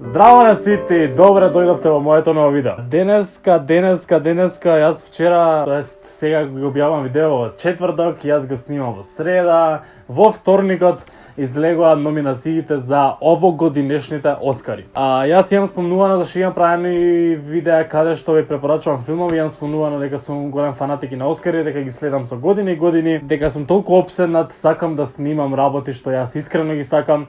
Здраво на сите, добре дојдовте во моето ново видео. Денеска, јас вчера, тоест сега го објавам видео во четврток, јас го снимам во среда, во вторникот излегоа номинациите за овогодинешните Оскари. Јас имам спомнувано да имам правени видеа каде што ви препорачувам филмови, имам спомнувано дека сум голем фанатик и на Оскари, дека ги следам со години и години, дека сум толку опседнат, сакам да снимам работи што јас искрено ги сакам.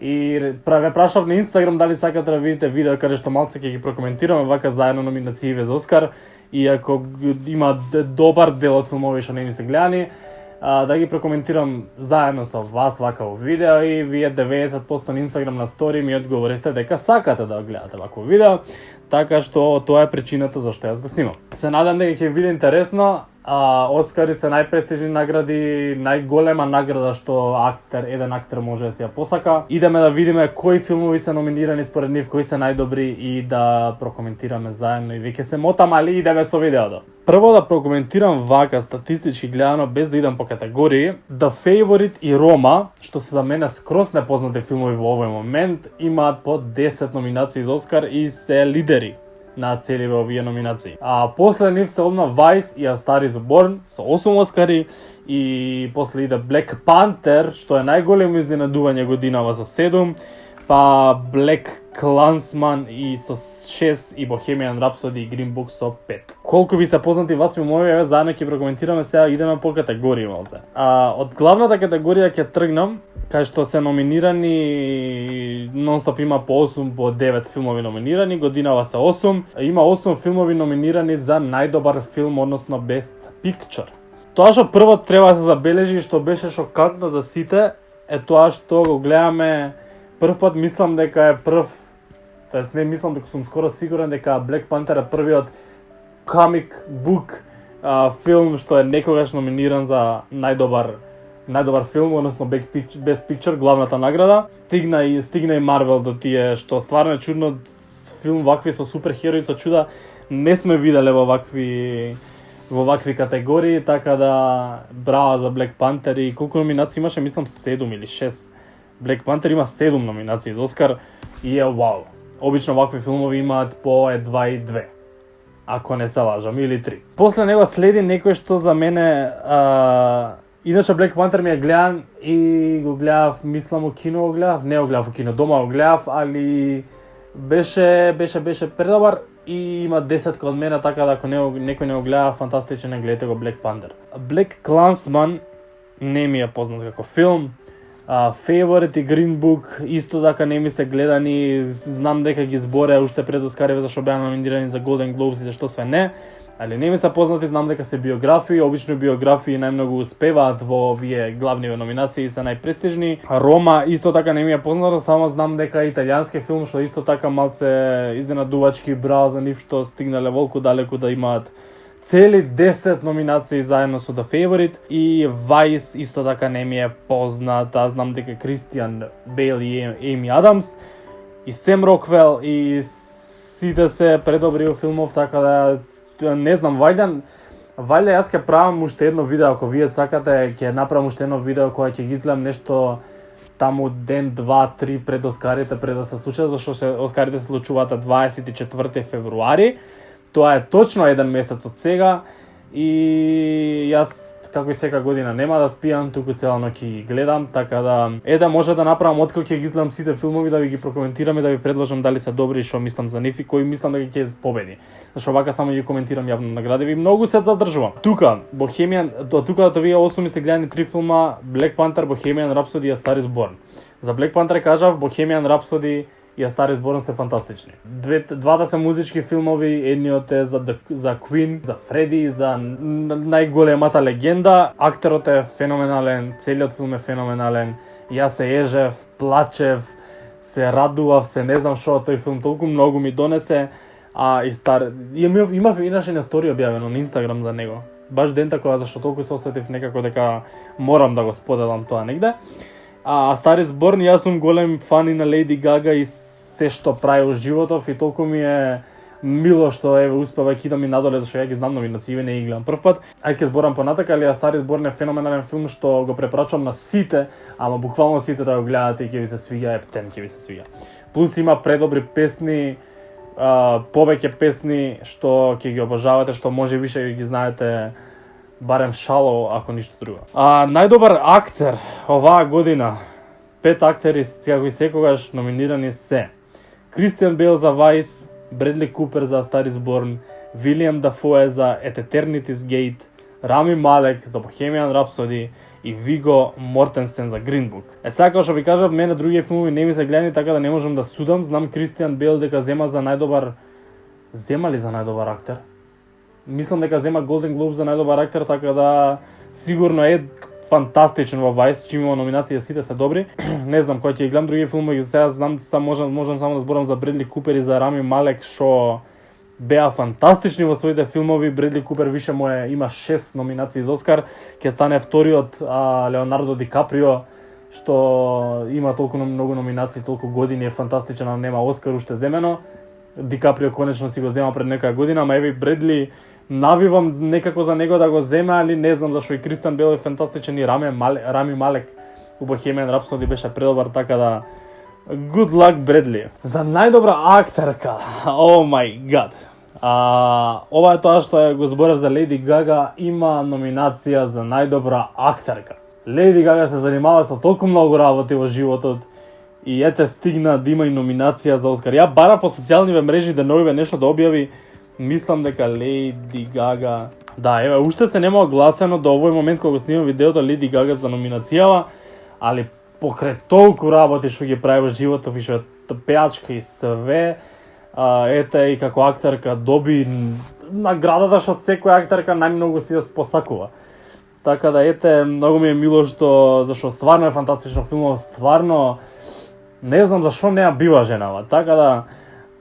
И ве прашав на Инстаграм дали сакате да видите видео каде што малце ќе ги прокоментираме вака заедно номинациите за Оскар, и ако има добар дел од филмови што не ми се гледани, да ги прокоментирам заедно со вас вака во видео, и вие 90% на Инстаграм на стори ми одговорите дека сакате да гледате вакво видео, така што тоа е причината зашто јас го снимам. Се надам дека ќе биде интересно. Оскари се најпрестижни награди, најголема награда што еден актер може да си ја посака. Идеме да видиме кои филмови се номинирани според нив, кои се најдобри и да прокоментираме заедно, и веќе се мотам, али идеме со видеото. Прво да прокоментирам вака статистички гледано, без да идам по категории. The Favourite и Рома, што се за мене скроз непознати филмови во овој момент, имаат по 10 номинации за Оскар и се лидери на целиве овие номинации. После нив се одма Vice и A Star is Born со 8 Оскари, и после иде Black Panther, што е најголемо изненадување годинава со 7, па Black Klansman и со 6 и Bohemian Rhapsody и Green Book со 5. Колку ви се познати вас филмови, заедно ќе прокоментираме, сега идеме по категории малце. Од главната категорија ќе тргнам, кај што се номинирани, нонстоп има по 8, по 9 филмови номинирани, годинава се 8, има 8 филмови номинирани за најдобар филм, односно Best Picture. Тоа што прво треба да се забележи, што беше шокантно за сите, е тоа што го гледаме прв пат, мислам дека е тоест не мислам, дека сум скоро сигурен дека Black Panther е првиот comic book филм што е некогаш номиниран за најдобар филм, односно Best Picture, главната награда. Стигна и Marvel до тие, што стварно е чудно, филм вакви со суперхерои, со чуда не сме виделе во вакви категории, така да браво за Black Panther. И колку номинации имаше, мислам 7 или 6. Black Panther има 7 номинации за Оскар и е вау. Обично вакви филмови имаат по едва и 2. Ако не се лажам, или 3. После него следи некој што за мене иначе Black Panther ми е гледан и го гледав, мислам, у кино го гледав, не го гледав у кино, дома го гледав, али беше предобар и има 10 од мене, така да ако некој не го гледа, фантастичен, не гледате го Black Panther. Black Klansman не ми е познат како филм. Favourite и Green Book исто така не ми се гледани, знам дека ги збореа уште пред Оскариве зашто беа номинирани за Golden Globes и зашто све не, али не ми се познати, знам дека се биографии, обично биографии најмногу успеваат во овие главниве номинации, се најпрестижни. Рома исто така не ми е познато, само знам дека е италијански филм што исто така малце изненадувачки, браво за нив што стигнале волку далеку да имаат цели 10 номинации заедно со The Favourite. И Vice исто така не ми е познат, знам дека Кристијан Бейл и Еми Адамс и Сем Роквел и сите се предобри во филмов, така да не знам, вајде јас ќе правам уште едно видео, ако вие сакате, ќе направам уште едно видео кое ќе ги изгледам нешто таму ден, 2, 3 пред Оскарите, пред да се случат, зашто Оскарите се случуваат 24 февруари. Тоа е точно еден месец од сега, и јас како и сека година нема да спијам, туку цела ноќ ги гледам, така да може да направам откако ќе ги гледам сите филмови, да ви ги прокоментирам и да ви предложам дали се добри и што мислам за нив и кои мислам дека ќе победи. Зашто вака само ги коментирам јавно награди и многу се задржувам. Тука да вие 8 сте гледани 3 филма: Black Panther, Bohemian Rhapsody и A Star is Born. За Black Panther кажав, Bohemian Rhapsody и A Star is Born се фантастични. Двата се музички филмови, едниот е за Queen, за Фреди, за најголемата легенда. Актерот е феноменален, целиот филм е феноменален. Јас се ежев, плачев, се радував, се не знам што тој филм толку многу ми донесе. Имав иначе на стори објавено на Инстаграм за него. Баш ден такова, зашто толку се осетив некако дека морам да го споделам тоа негде. A Star is Born, јас сум голем фан и на Леди Гага и се што прави во животов, и толку ми е мило што успева ќе да ми надоле, зашто ја ги знам номинациите, не ги гледам прв пат. Ќе зборам понатака, али A Star is Born е феноменален филм што го препорачувам на сите, ама буквално сите да го гледате и ќе ви се свиѓа, ептен ќе ви се свиѓа. Плюс има предобри песни, повеќе песни што ќе ги обожавате, што може више ги знаете барем шало, ако ништо друго. Најдобар актер оваа година, 5 актери како и секогаш номинирани се Кристијан Бейл за Vice, Бредли Купер за Star is Born, Вилијам Дафоe за At Eternity's Gate, Рами Малек за Bohemian Rhapsody и Виго Мортенсен за Green Book. Сега како што ви кажав, мене други филмови не ми се гледани, така да не можам да судам. Знам Кристијан Бейл дека зема за најдобар... Зема ли за најдобар актер? Мислам дека зема Golden Globe за најдобар актер, така да сигурно е фантастичен во Vice, чим има номинации, сите се добри. Не знам, кој ќе гледам други филмови, сега знам, можам само да зборам за Бредли Купер и за Рами Малек, што беа фантастични во своите филмови. Бредли Купер више има 6 номинации за Оскар, ќе стане вториот Леонардо Ди Каприо, што има толку многу номинации, толку години, е фантастичен, а нема Оскар уште земено. Ди Каприо конечно си го зема пред некоја година, ама еве Бредли навивам некако за него да го земе, али не знам зашо и Кристијан Бейл е фантастичен и Рами Малек у Bohemian Rhapsody беше предобар, така да good luck Бредли. За најдобра актерка, oh my god. Ова е тоа што го зборев за Леди Гага, има номинација за најдобра актерка. Леди Гага се занимава со толку многу работи во животот и ете стигна да има и номинација за Оскар. Ја бара по социјалниве мрежи да новиве нешто да објави. Мислам дека Леди Гага... Да, еве, уште се нема огласено до овој момент кога го снимам видеото Леди Гага за номинацијава, али покрај толку работи што ги прави во животот и што пеачка и све, ете и како актерка доби наградата што секоја актерка најмногу си ја посакува. Така да ете, многу ми е мило зашто стварно е фантастично филмов, стварно не знам зашо не ја бива женава. Така да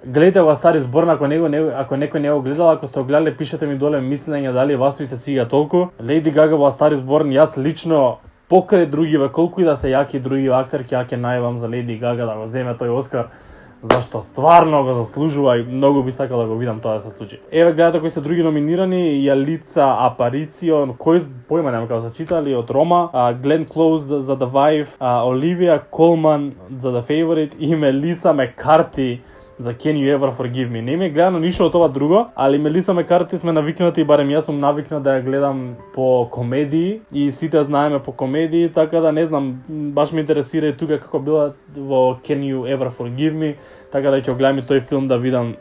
гледате го Star is Born, ако некој не го гледал, ако сте го гледале, пишете ми доле мислење дали вас ви се свига толку. Леди Гага во Star is Born, јас лично покрај другиве, колку и да се јаки други актерки, ја ќе најавам за Леди Гага да го земе тој Оскар, зашто стварно го заслужува и многу би сакал да го видам тоа да се случи. Еве гледате кои се други номинирани: Јалица Апарицио, кој појма немам како се читали, од Рома, Глен Клоуз за The Vive, Оливија Колман за The Favorite и Мелиса Мекарти за Can You Ever Forgive Me. Не ми е гледано ништо од ова друго, али Мелиса Мекарти сме навикнати, барем јас сум навикнат да ја гледам по комедии и сите знаеме по комедии, така да не знам, баш ме интересира и тука како била во Can You Ever Forgive Me, така да ќе гледам и тој филм да видам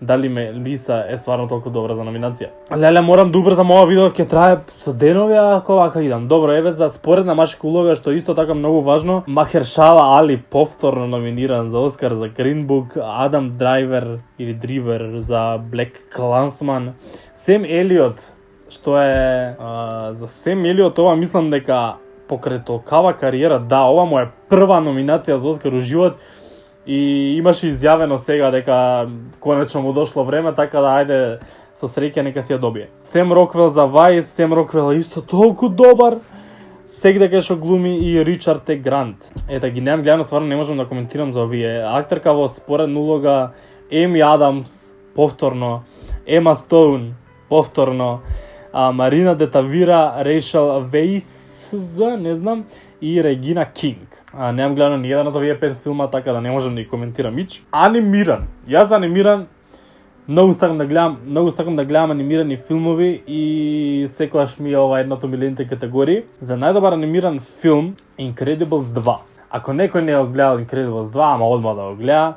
дали Мелиса е стварно толку добра за номинација. Леле, морам да убрзам, ова видео ќе трае со денови, ако вака идам. Добро, еве за споредна машка улога, што исто така многу важно, Махершала Али повторно номиниран за Оскар за Green Book, Адам Драйвер или Дривер за Black Klansman, Сем Елиот, што е за Сем Елиот, ова мислам дека покрај толкава кариера, да, ова му е прва номинација за Оскар у живот. И имаше изјавено сега дека конечно му дошло време, така да ајде со среќа нека си ја добие. Сем Роквел за Vice, Сем Роквел е исто толку добар. Сега што глуми и Ричард Т. Грант. Ета ги немам гледано, стварно не можам да коментирам за овие. Актерка во споредна улога Еми Адамс повторно, Ема Стоун повторно, Марина де Тавира, Рейшел Вейс, не знам, и Регина Кинг. Немам гледано ни еден од овие 5 филма, така да не можам да ги коментирам ич. Анимиран. Јас анимиран многу сакам да гледам анимирани филмови и секогаш ми е ова едното милените категории. За најдобар анимиран филм Incredibles 2. Ако некој не го гледал Incredibles 2, ама одма да го гледа.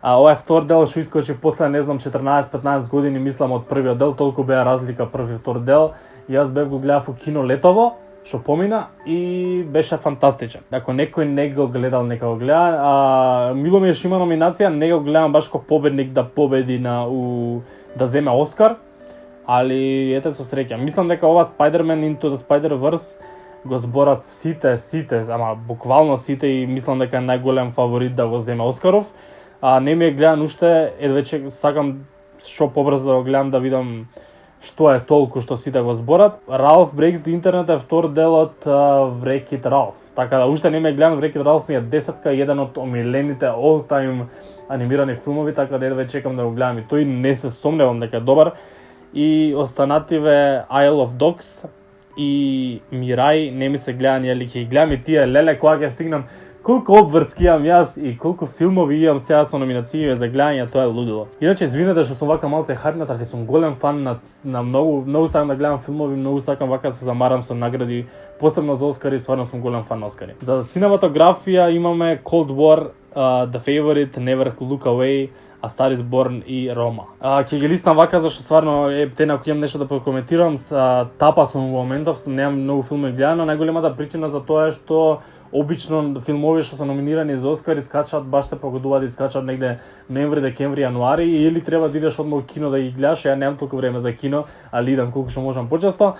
Ова е втор дел што искочи после, не знам, 14-15 години, мислам, од првиот дел, толку беа разлика први и втор дел. Јас бев го гледав у кино летово, што помина и беше фантастичен. Ако некој не го гледал, нека го гледа. Мило ми е што има номинација, не го гледам баш ко победник да победи да земе Оскар, али ете со среќа. Мислам дека ова Spider-Man Into the Spider-Verse го зборат сите, ама буквално сите, и мислам дека е најголем фаворит да го земе Оскаров. Не ми е гледан уште, веќе сакам што побрзо да го гледам да видам што е толку што сите го зборат. Ralph Breaks the Internet е втор дел од Wreck-It Ralph. Така да уште не ми е гледан, Wreck-It Ralph ми е 10-ка, еден од омилените all-time анимирани филмови, така да едва чекам да го гледам и тој, не се сомневам дека е добар. И останативе Isle of Dogs и Мирај не ми се гледани, али ќе ги гледам и тие, леле, кога ќе стигнам колку обвртски имам јас и колку филмови имам сега со номинацији за гледање, тоа е лудило. Иначе извинете што сум вака малце хайпнат, али сум голем фан на многу сакам да гледам филмови, многу сакам вака се замарам со награди, посебно за Оскари, стварно сум голем фан на Оскари. За синематографија имаме Cold War, The Favorite, Never Look Away, A Star is Born и Рома. Ќе ги листам вака зашто стварно ако имам нешто да прокоментирам, тапа сум во моментов, немам многу филми гледано, најголемата причина за тоа е што обично филмови што се номинирани за Оскари скачаат, баш се погодуваат и скачаат негде ноември, декември, јануари, или треба да идеш одма во кино да ги гледаш. Ја немам толку време за кино, али идам колку што можам почесто.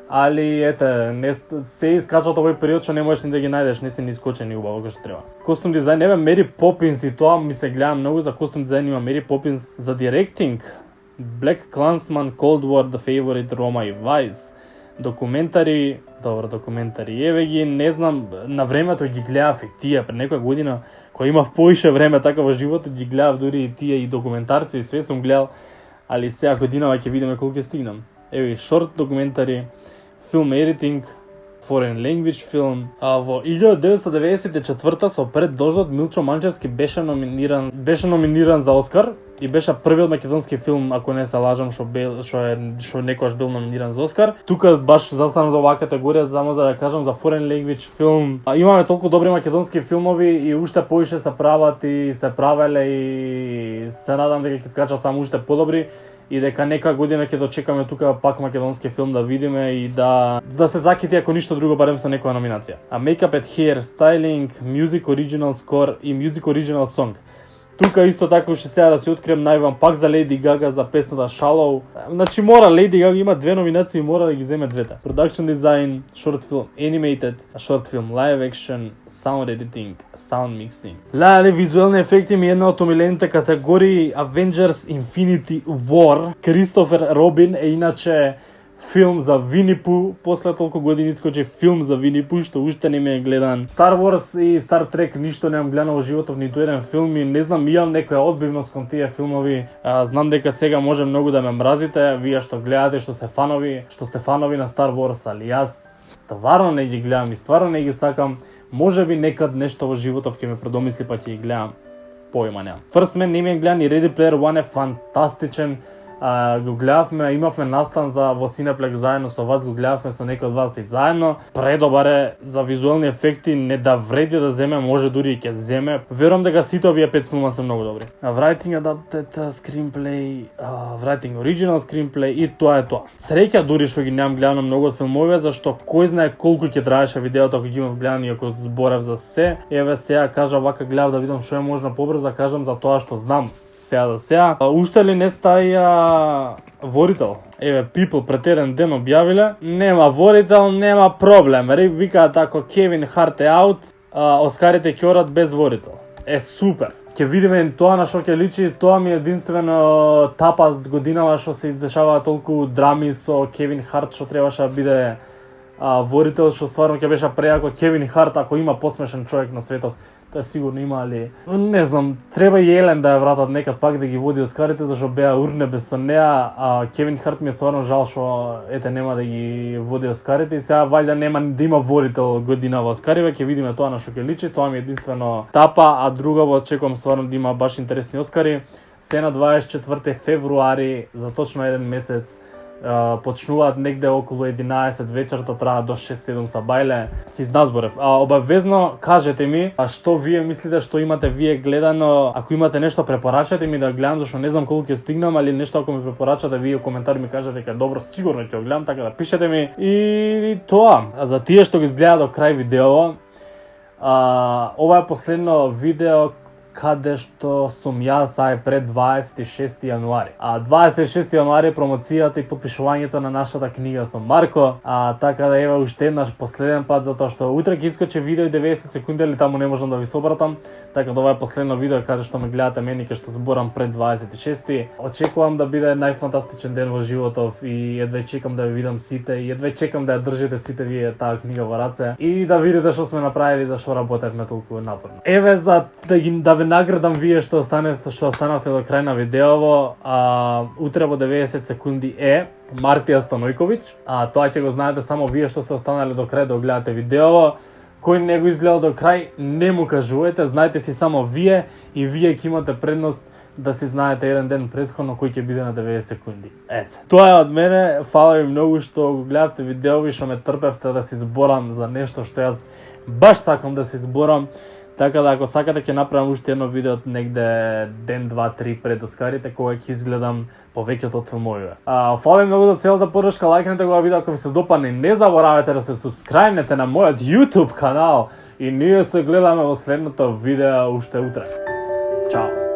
Али не се искачаат овој период што не можеш ни да ги најдеш, не се ни искочени убаво како што треба. Костум дизајн, еве Мери Попинс, и тоа ми се гледам многу за костум дизајн, има Мери Попинс. За директинг Black Klansman, Cold War, The Favorite, Рома и Vice. Документари, еве ги, не знам, на времето ги гледав и тие пред некоја година, која имав поише време така во животот, ги гледав дури и тие и документарци и све сум гледал, али сега годинава ќе видиме колку ќе стигнам. Еве шорт документари, film editing, foreign language film. Во 1994 со пред дождот Милчо Манчевски беше номиниран за Оскар и беше првиот македонски филм, ако не се лажам, што некогаш бил номиниран за Оскар. Тука баш застанам за оваа категорија само за да кажам за foreign language film. Имаме толку добри македонски филмови и уште поише се прават и се правеле и се надам дека ќе скачат таму уште подобри. И дека нека година ќе дочекаме тука пак македонски филм да видиме и да се закити ако ништо друго барем со некоја номинација. Makeup and hair styling, music original score и music original song. Тука исто така уште сега да се открием најавам пак за Леди Гага за песната Shallow. Значи мора Леди Гага има две номинации и мора да ги земе двете. Production design, short film animated, short film live action, sound editing, sound mixing. Леле, визуелни ефекти ми е една од омилените категории. Avengers Infinity War. Кристофер Робин е иначе филм за Вини Пу, после толку години искочи филм за Вини Пу, што уште не ми е гледан. Star Wars и Star Trek ништо немам гледано во животов, ниту еден филм и не знам, имам некоја одбивност кон тие филмови. Знам дека сега може многу да ме мразите, вие што гледате, што сте фанови на Star Wars, али јас стварно не ги гледам и стварно не ги сакам. Може би некад нешто во животов ќе ме предомисли па ќе ги гледам. Појма немам. First Man не ми е гледан и Ready Player One е фантастичен. Го гледавме, имавме настан во Cineplex заедно со вас, го гледавме со некој од вас и заедно. Предобар е за визуелни ефекти, не да вреди да земе, може дури и ќе земе. Верувам дека сите овие 5 филма се многу добри. Writing adapted screenplay, writing original screenplay и тоа е тоа. Среќа дури што ги немам гледано многу од филмовите, зашто кој знае колку ќе траеше видеото ако ги имав гледани и ако зборев за се. Еве сега кажа вака гледав да видам што е можно побрзо да кажам за тоа што знам. Сега. Уште ли не стаја ворител? Еве, People пред еден ден објавиле, нема ворител, нема проблем. Викаат ако Кевин Харт е аут, Оскарите ќе одат без ворител. Супер. Ќе видиме тоа на што ќе личи, тоа ми е единствено тапа годинава што се издешава толку драми со Кевин Харт што требаше да биде ворител, што стварно ќе беше преако Кевин Харт ако има посмешен човек на светот. Тоа сигурно има, али не знам, треба и Елен да ја вратат некад пак да ги води Оскарите, зашто беа урне без со неа, а Кевин Харт ми е стварно жал што нема да ги води Оскарите и сега вајда нема да има ворител година во Оскариве, ќе видиме тоа на што ќе личи, тоа ми е единствено тапа, а друго очекувам стварно да има баш интересни Оскари. Се на 24 февруари, за точно еден месец, почнуваат негде околу 11 вечерта, траа до 6-7 са бајле. Се изназборев. Обавезно кажете ми што вие мислите, што имате вие гледано, ако имате нешто препорачате ми да гледам, зашто не знам колку ќе стигнам, али нешто ако ми препорачате вие во коментари ми кажете дека добро, сигурно ќе го гледам, така да пишете ми. И тоа, за тие што го изгледа до крај видео, ова е последно видео каде што сум јас пред 26 јануари. 26 јануари промоцијата и подпишувањето на нашата книга со Марко. Така да еве уште еднаш последен пат, затоа што утре ќе искочи видео и 90 секунди, или таму не можам да ви собратам. Така да ова е последно видео каде што ме гледате мене ке што зборам пред 26. Очекувам да биде најфантастичен ден во животов и едве чекам да ви видам сите и едве чекам да ја држите сите вие таа книга во раце и да видите што сме направили, за што работевме толку напорно. Еве за да ви наградам вие што останавте до крај на видеово, утре во 90 секунди е Мартија Станојковиќ. Тоа ќе го знаете само вие што сте останали до крај да гледате видеово. кој не го изгледал до крај, не му кажувате, знаете си само вие и вие ќе имате предност да си знаете еден ден претходно кој ќе биде на 90 секунди. Ете. Тоа е од мене, фала ви многу што го гледате видеови, што ме трпевте да се зборам за нешто што јас баш сакам да се зборам. Така да ако сакате ќе направам уште едно видео негде ден, 2, 3 пред Оскарите, кога ќе изгледам повеќето од филмовите. Фала многу за целата подршка, лајкнете го видео ако ви се допадне, не заборавајте да се субскрајбнете на мојот YouTube канал и ние се гледаме во следното видео уште утре. Чао!